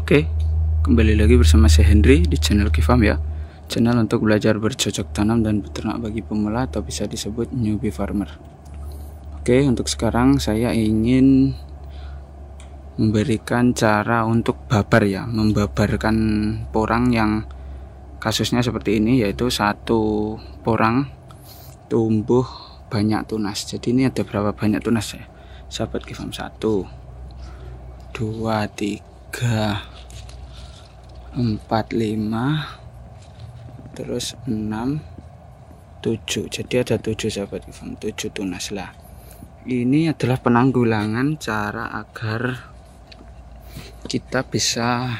Oke, kembali lagi bersama saya Henry di channel Kifam ya. Channel untuk belajar bercocok tanam dan beternak bagi pemula atau bisa disebut newbie farmer. Oke, untuk sekarang saya ingin memberikan cara untuk babar ya, membabarkan porang yang kasusnya seperti ini, yaitu satu porang tumbuh banyak tunas. Jadi ini ada berapa banyak tunas ya, sahabat Kifam? 1, 2, 3, 4, 5, terus 6, 7. Jadi ada 7 sahabat Kifam, 7 tunas lah. Ini adalah penanggulangan cara agar kita bisa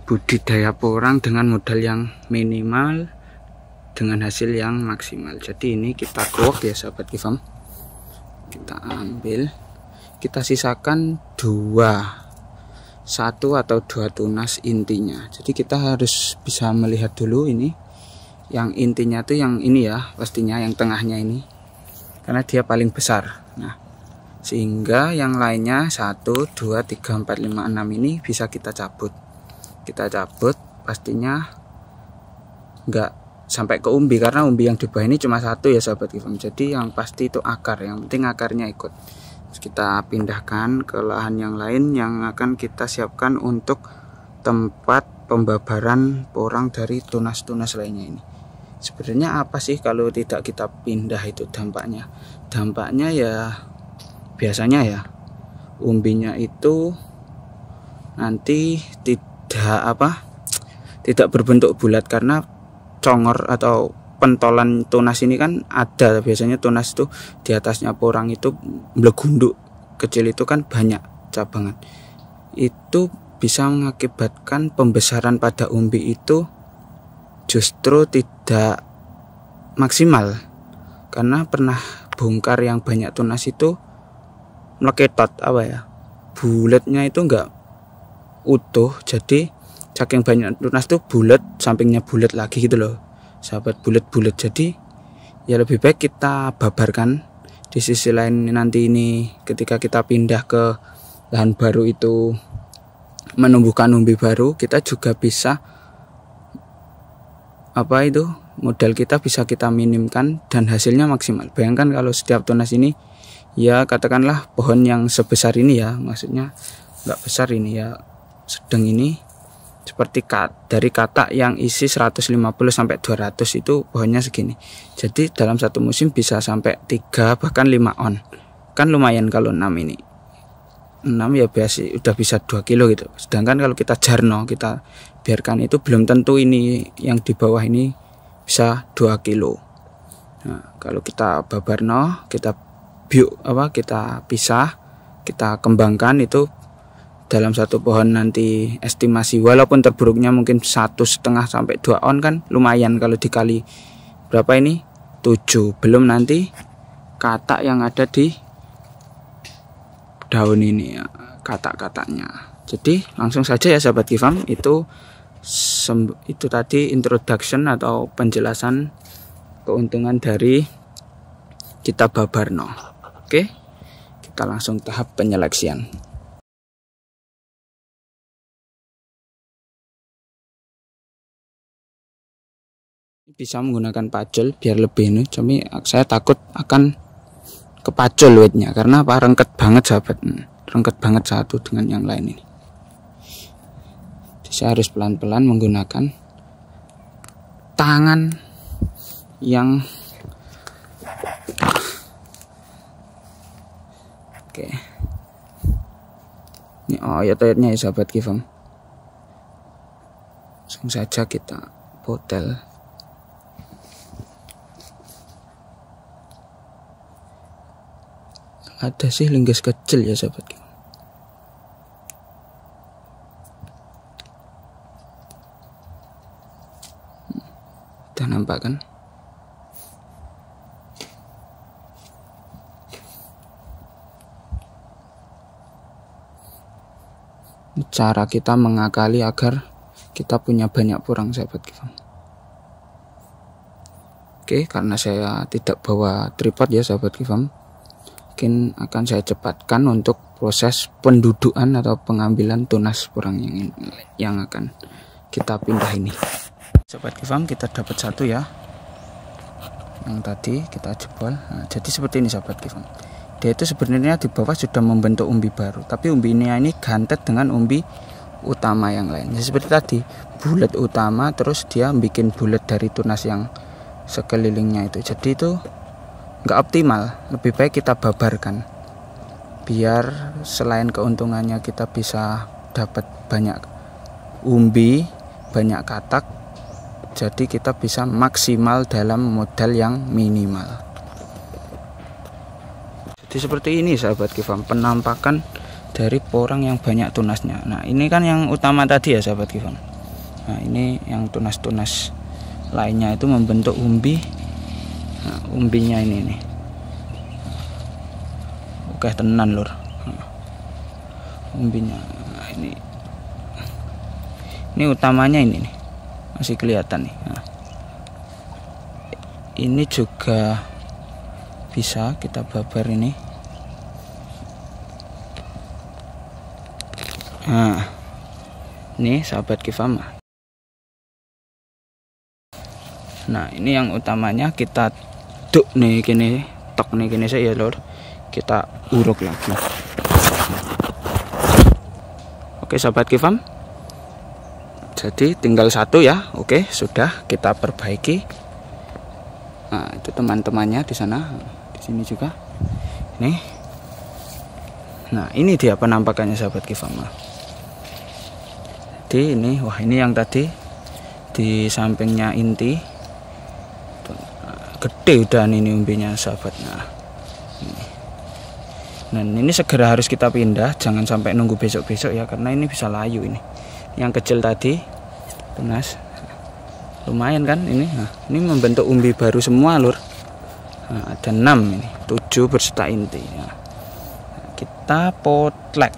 budidaya porang dengan modal yang minimal dengan hasil yang maksimal. Jadi ini kita keluak ya sahabat Kifam. Kita ambil, kita sisakan 1 atau 2 tunas intinya. Jadi kita harus bisa melihat dulu ini yang intinya tuh yang ini ya, pastinya yang tengahnya ini, karena dia paling besar. Nah, sehingga yang lainnya 1, 2, 3, 4, 5, 6 ini bisa kita cabut. Kita cabut pastinya enggak sampai ke umbi, karena umbi yang di bawah ini cuma 1 ya sahabat Kifam. Jadi yang pasti itu akar, yang penting akarnya ikut. Kita pindahkan ke lahan yang lain yang akan kita siapkan untuk tempat pembabaran porang dari tunas-tunas lainnya ini. Sebenarnya apa sih kalau tidak kita pindah itu dampaknya? Dampaknya ya biasanya ya umbinya itu nanti tidak berbentuk bulat, karena congor atau pentolan tunas ini kan ada, biasanya tunas itu di atasnya porang itu melegunduk kecil, itu kan banyak cabangan. Itu bisa mengakibatkan pembesaran pada umbi itu justru tidak maksimal, karena pernah bongkar yang banyak tunas itu meleketot bulatnya itu enggak utuh. Jadi saking banyak tunas tuh bulat, sampingnya bulat lagi gitu loh sahabat, bulat-bulat. Jadi ya lebih baik kita babarkan. Di sisi lain nanti ini ketika kita pindah ke lahan baru itu menumbuhkan umbi baru, kita juga bisa modal kita bisa kita minimkan dan hasilnya maksimal. Bayangkan kalau setiap tunas ini ya katakanlah pohon yang sebesar ini ya, maksudnya nggak besar ini ya, sedang ini, seperti dari katak yang isi 150 sampai 200 itu pohonnya segini. Jadi dalam satu musim bisa sampai 3 bahkan 5 on. Kan lumayan kalau 6 ini. 6 ya biasa udah bisa 2 kilo gitu. Sedangkan kalau kita jarno, kita biarkan itu belum tentu ini yang di bawah ini bisa 2 kilo. Nah, kalau kita babarno, kita kita pisah, kita kembangkan, itu dalam satu pohon nanti estimasi walaupun terburuknya mungkin 1,5 sampai 2 on kan lumayan. Kalau dikali berapa ini 7, belum nanti katak yang ada di daun ini ya, katak-kataknya. Jadi langsung saja ya sahabat Kifam, itu tadi introduction atau penjelasan keuntungan dari kita babarno. Oke, kita langsung tahap penyeleksian. Bisa menggunakan pacul biar lebih ini, cuma saya takut akan kepacul weightnya, karena rengket banget sahabat, rengket banget satu dengan yang lain ini. Jadi saya harus pelan-pelan menggunakan tangan yang oke. Ini oyot-oyotnya ya sahabat Kifam. Langsung saja kita potel. Ada sih linggas kecil ya sahabat. Udah nampak kan? Cara kita mengakali agar kita punya banyak porang sahabat Kifam. Oke, karena saya tidak bawa tripod ya sahabat Kifam, mungkin akan saya cepatkan untuk proses pendudukan atau pengambilan tunas sporang yang akan kita pindah ini. Sobat Kifam, kita dapat satu ya, yang tadi kita jebol. Nah, jadi seperti ini sobat Kifam, dia itu sebenarnya di bawah sudah membentuk umbi baru, tapi umbinya ini gantet dengan umbi utama yang lain. Jadi seperti tadi, bulat utama, terus dia bikin bulat dari tunas yang sekelilingnya itu. Jadi itu nggak optimal, lebih baik kita babarkan, biar selain keuntungannya kita bisa dapat banyak umbi, banyak katak, jadi kita bisa maksimal dalam modal yang minimal. Jadi seperti ini sahabat Kifam, penampakan dari porang yang banyak tunasnya. Nah ini kan yang utama tadi ya sahabat Kifam. Nah ini yang tunas-tunas lainnya itu membentuk umbi. Nah, umbinya ini nih, oke tenan lur. Nah, umbinya nah, ini utamanya ini nih, masih kelihatan nih. Nah, ini juga bisa kita babar ini. Nah, ini sahabat Kifam. Nah, ini yang utamanya kita duk nih gini, tok nih gini saya lor. Kita uruk lagi. Oke sahabat Kifam. Jadi tinggal satu ya. Oke, sudah kita perbaiki. Nah, itu teman-temannya di sana, di sini juga. Nih. Nah, ini dia penampakannya sahabat Kifam. Jadi ini, wah ini yang tadi di sampingnya inti. Gede udah ini umbinya sahabat. Nah, ini segera harus kita pindah, jangan sampai nunggu besok-besok ya, karena ini bisa layu ini. Yang kecil tadi tunas lumayan kan ini. Nah, ini membentuk umbi baru semua lur. Nah, ada 6 ini, 7 berserta inti. Nah, kita potlek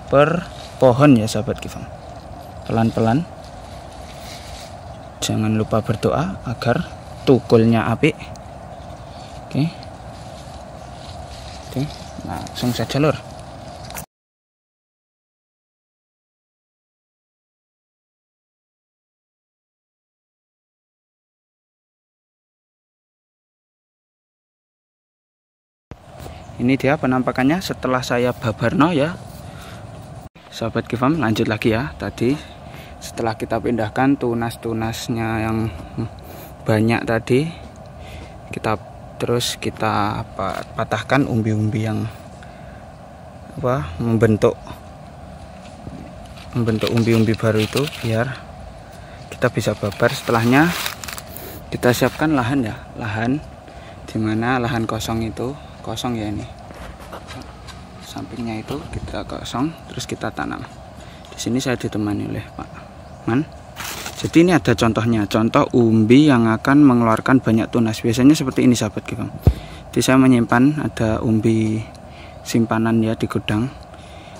per pohon ya sahabat Kifam, pelan-pelan. Jangan lupa berdoa agar tukulnya apik. Oke. Oke, langsung saja lur. Ini dia penampakannya setelah saya babarno ya sahabat Kifam. Lanjut lagi ya, tadi setelah kita pindahkan tunas-tunasnya yang banyak tadi, terus kita patahkan umbi-umbi yang membentuk umbi-umbi baru itu, biar kita bisa babar. Setelahnya kita siapkan lahan ya, lahan dimana lahan kosong itu kosong ya, ini sampingnya itu kita kosong, terus kita tanam. Di sini saya ditemani oleh Pak Man. Jadi ini ada contohnya, contoh umbi yang akan mengeluarkan banyak tunas. Biasanya seperti ini sahabat Kifam. Jadi saya menyimpan ada umbi simpanan ya di gudang.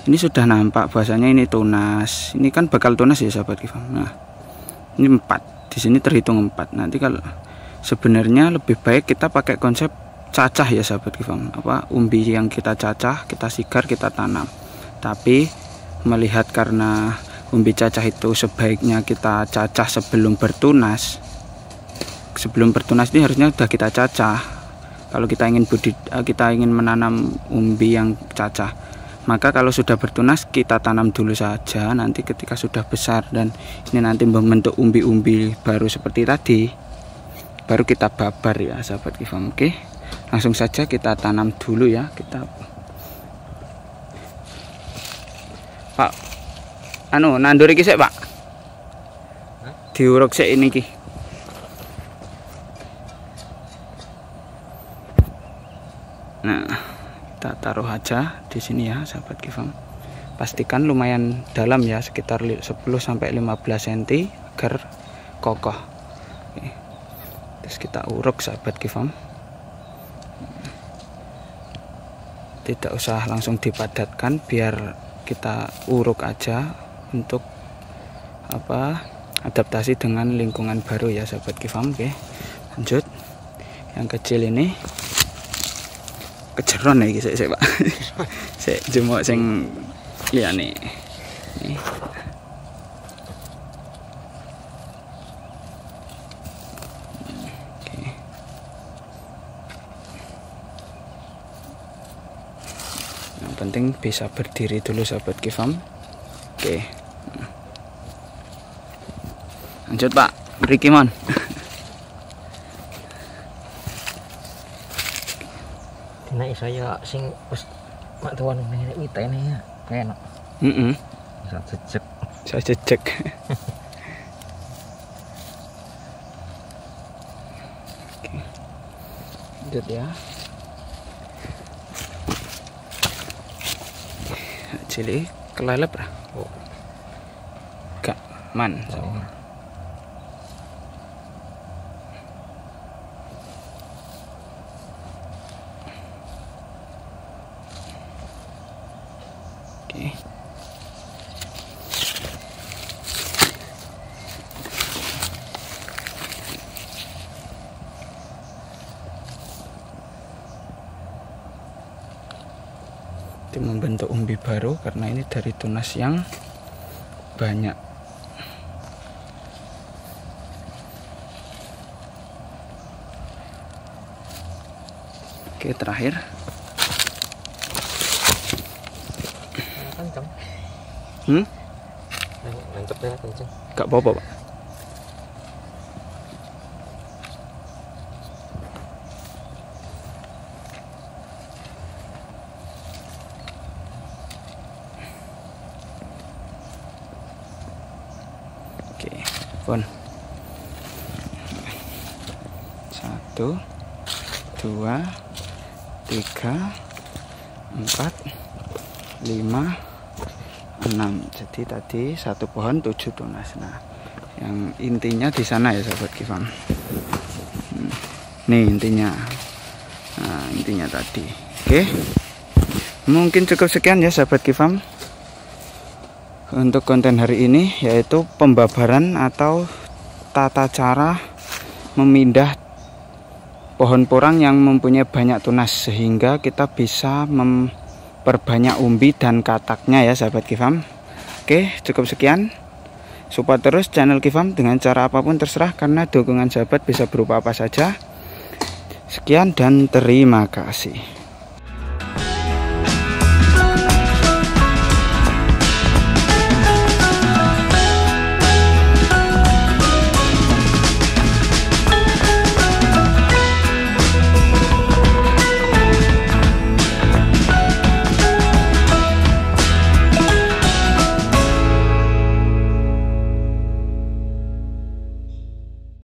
Ini sudah nampak bahwasanya ini tunas. Ini kan bakal tunas ya sahabat Kifam. Nah, ini 4. Di sini terhitung 4. Nanti kalau sebenarnya lebih baik kita pakai konsep cacah ya sahabat Kifam. Umbi yang kita cacah, kita sigar, kita tanam. Tapi melihat karena umbi cacah itu sebaiknya kita cacah sebelum bertunas. Sebelum bertunas ini harusnya sudah kita cacah. Kalau kita ingin menanam umbi yang cacah, maka kalau sudah bertunas kita tanam dulu saja. Nanti ketika sudah besar dan ini nanti membentuk umbi-umbi baru seperti tadi, baru kita babar ya sahabat Kifam. Oke, langsung saja kita tanam dulu ya. Kita Pak nandur iki sik Pak. Diuruk sik ini ki. Nah, kita taruh aja di sini ya sahabat Kifam. Pastikan lumayan dalam ya, sekitar 10 sampai 15 cm agar kokoh. Oke. Terus kita uruk sahabat Kifam. Tidak usah langsung dipadatkan, biar kita uruk aja untuk adaptasi dengan lingkungan baru ya sahabat Kifam. Oke, lanjut yang kecil ini kejeron iki sik Pak. Sik jemuk sing liyane. Nih. Yang penting bisa berdiri dulu sahabat Kifam. Oke. Lanjut Pak, mriki mon. Nek saya sing wis mak tuan nek itene ya enak. Bisa jejeg. Saya jejeg. Oke. Lanjut ya. Cilik kelelep lah. Oh. Gak man. Oh. Oke. Itu membentuk umbi baru karena ini dari tunas yang banyak. Oke, terakhir. Kenceng. Nancapnya kenceng. Gak apa-apa Pak. Oke, pun 1, 2, 3, 4, 5, 6. Jadi tadi satu pohon 7 tunas. Nah, yang intinya di sana ya sahabat Kifam. Nih intinya. Nah, intinya tadi. Oke. Mungkin cukup sekian ya sahabat Kifam untuk konten hari ini, yaitu pembabaran atau tata cara memindah pohon porang yang mempunyai banyak tunas sehingga kita bisa memperbanyak umbi dan kataknya ya sahabat Kifam. Oke, cukup sekian. Support terus channel Kifam dengan cara apapun terserah, karena dukungan sahabat bisa berupa apa saja. Sekian dan terima kasih.